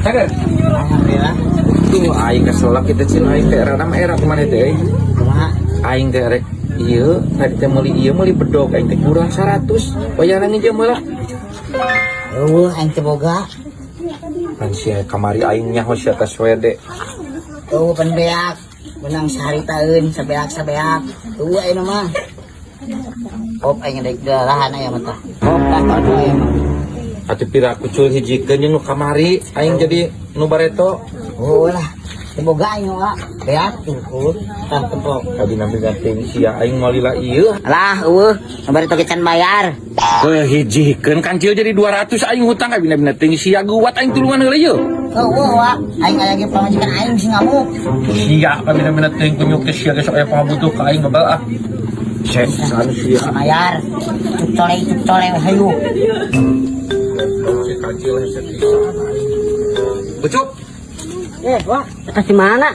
Cager. Alhamdulillah. Tuh aing kesolak kita cina aing teh rada era kemana teh? Kumaha? Aing teh rek ieu tadi teh meuli bedog aing teh kurang 100. Bayaran ieu meulah. Aing teh boga. Kan sia kamari aing nyaho sia tos wede. Pan beak. Menang saharitaeun sabeak. Tuh aing mah. Op aing deuk dalahan aya mah tah. Op tah aduh aya mah. Atuh pira kucul hijikeun jeung nu kamari aing jadi nu bareto. Oh lah. Boga aing mah beak tuh. Tah tempok. Tadi nampi ganteng sia aing malila ieu. Alah bareto can bayar. Hijikeun kancil jadi 200 aing hutang ka bina-bina teuing sia guwat aing tulungan heula ieu. Wa aing aya ge pamajikan aing sing ngamuk. Sia ka bina-bina teuing kunyuk teh sia ge sok aya pangabutuh ka aing babal ah. Cek san sia. Bayar. Cuk colek hayu. Si kancil Bucuk. Wah, kasih mana?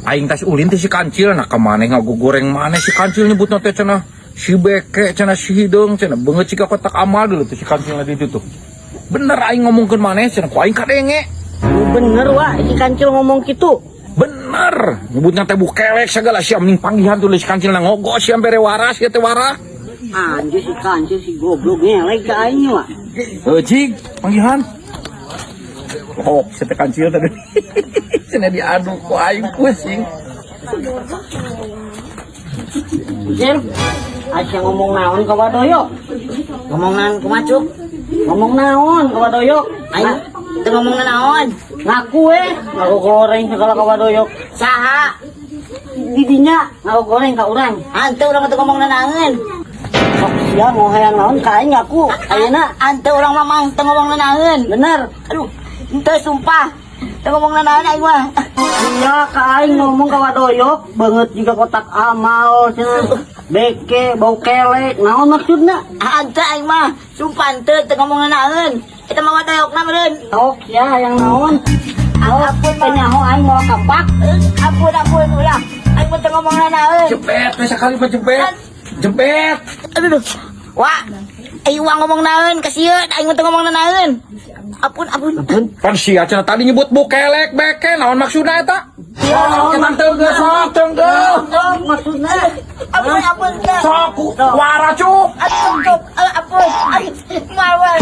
Aing tas ulin teh si kancil nah ka maneh ngagugoreng maneh si kancil nyebutna teh cenah si beke cenah si hideung cenah beungeut cika kotak amal dulu tuh si kancil di ditu tuh. Bener aing ngomongkeun maneh cenah ku aing kadenge. Bener wah, si kancil ngomong gitu. Bener, nyebutnya teh bukelek segala sia mending panggihan tulis kancil na ngogos sia bere waras ieu teh warah. Anjir si kancil si goblok ngelek ka aing mah. Cik, panggihan. Oh, si teh kancil tadi. Cenah diadu ku aing pusing. Jir, aja ngomong naon ka Wadoyo. Ngomong naon ku Macuk. Ngomong naon ka Wadoyo. Aing teu ngomong naon. Ngaku ngaku goreng segala ka Wadoyo. Saha? Didinya ngaku goreng ka urang. Hanteu urang teu ngomong naon. Sok sia mau hayang naon ka aing ngaku. Ayeuna hanteu urang mamang teu ngomong naon. Bener. Aduh, henteu sumpah. Teu ngomong naon aing mah. Iya ka aing ngomong ka Wadoyo banget juga kotak amal cenah. Beke bau kelek naon maksudna? Hanteu aing mah. Sumpah henteu teu ngomong naon. Eta mah Wadoyokna meureun. Sok ya hayang naon. Ampun penyaho aing mau kampak. Ampun ulah. Aing mah teu ngomong naon. Jepet, sekali mah jepet. Jepet. Aduh. Wah. Aing ngomong naon ka sieun aing mah teu ngomong naon. Ampun. Pan sia cenah tadi nyebut bukelek beke naon maksudna eta? Cenah teunggeul sok teunggeul. Maksudna ampun. Sok wara cuk. Ampun. Mawan.